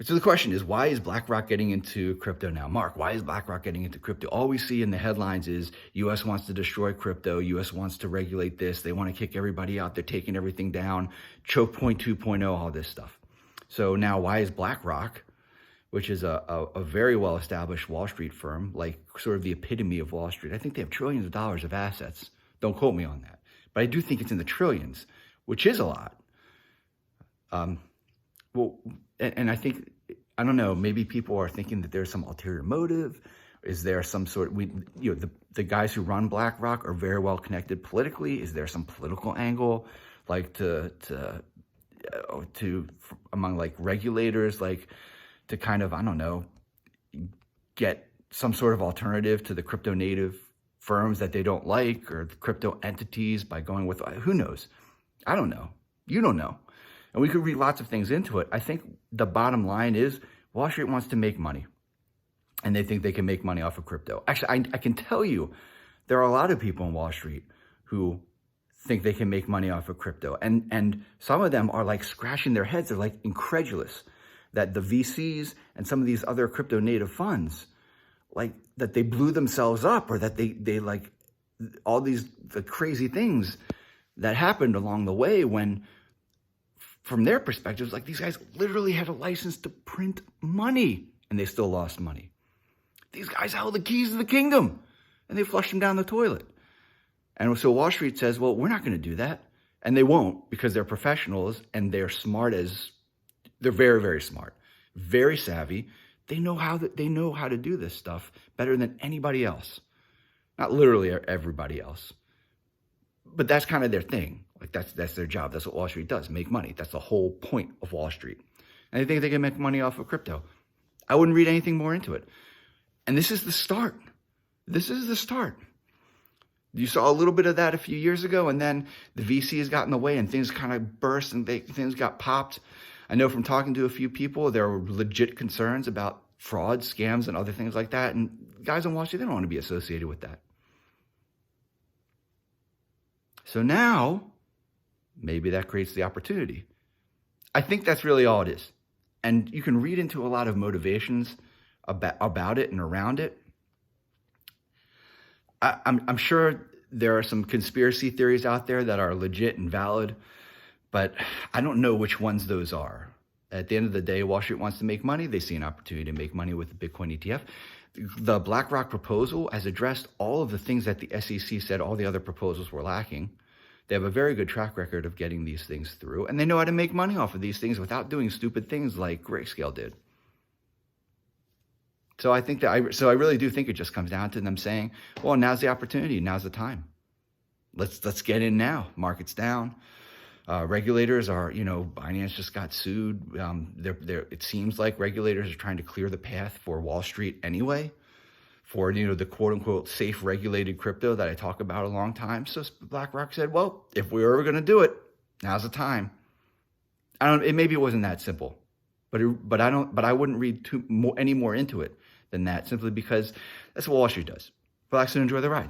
So the question is, why is BlackRock getting into crypto now? Mark, why is BlackRock getting into crypto? All we see in the headlines is US wants to destroy crypto. US wants to regulate this. They want to kick everybody out. They're taking everything down. Choke point 2.0, all this stuff. So now why is BlackRock, which is a very well-established Wall Street firm, like sort of the epitome of Wall Street. I think they have trillions of dollars of assets. Don't quote me on that. But I do think it's in the trillions, which is a lot. Well, and I think, I don't know, maybe people are thinking that there's some ulterior motive. Is there some sort of, the guys who run BlackRock are very well connected politically. Is there some political angle, like to among like regulators, like to kind of, I don't know, get some sort of alternative to the crypto native firms that they don't like, or the crypto entities by going with, who knows? I don't know. You don't know. And we could read lots of things into it. I think the bottom line is Wall Street wants to make money, and they think they can make money off of crypto. Actually, I can tell you there are a lot of people in Wall Street who think they can make money off of crypto. And some of them are like scratching their heads. They're like incredulous that the VCs and some of these other crypto native funds, like that they blew themselves up, or that they like all the crazy things that happened along the way, when from their perspectives, like these guys literally had a license to print money and they still lost money. These guys held the keys to the kingdom and they flushed them down the toilet. And so Wall Street says, well, we're not going to do that. And they won't, because they're professionals and they're they're very, very smart, very savvy. They know how to do this stuff better than anybody else. Not literally everybody else, but that's kind of their thing. Like that's their job. That's what Wall Street does, make money. That's the whole point of Wall Street. And they think they can make money off of crypto. I wouldn't read anything more into it. And this is the start. This is the start. You saw a little bit of that a few years ago, and then the VCs got in the way and things kind of burst and things got popped. I know from talking to a few people, there were legit concerns about fraud, scams, and other things like that. And guys on Wall Street, they don't want to be associated with that. So now, maybe that creates the opportunity. I think that's really all it is. And you can read into a lot of motivations about it and around it. I'm sure there are some conspiracy theories out there that are legit and valid, but I don't know which ones those are. At the end of the day, Wall Street wants to make money. They see an opportunity to make money with the Bitcoin ETF. The BlackRock proposal has addressed all of the things that the SEC said all the other proposals were lacking. They have a very good track record of getting these things through, and they know how to make money off of these things without doing stupid things like Grayscale did. So I think I really do think it just comes down to them saying, well, now's the opportunity, now's the time. Let's get in now. Market's down. Regulators are, Binance just got sued. It seems like regulators are trying to clear the path for Wall Street anyway, for, the quote unquote safe regulated crypto that I talk about a long time. So BlackRock said, well, if we were going to do it, now's the time. Maybe it wasn't that simple, but I wouldn't read any more into it than that, simply because that's what Wall Street does. Relax and enjoy the ride.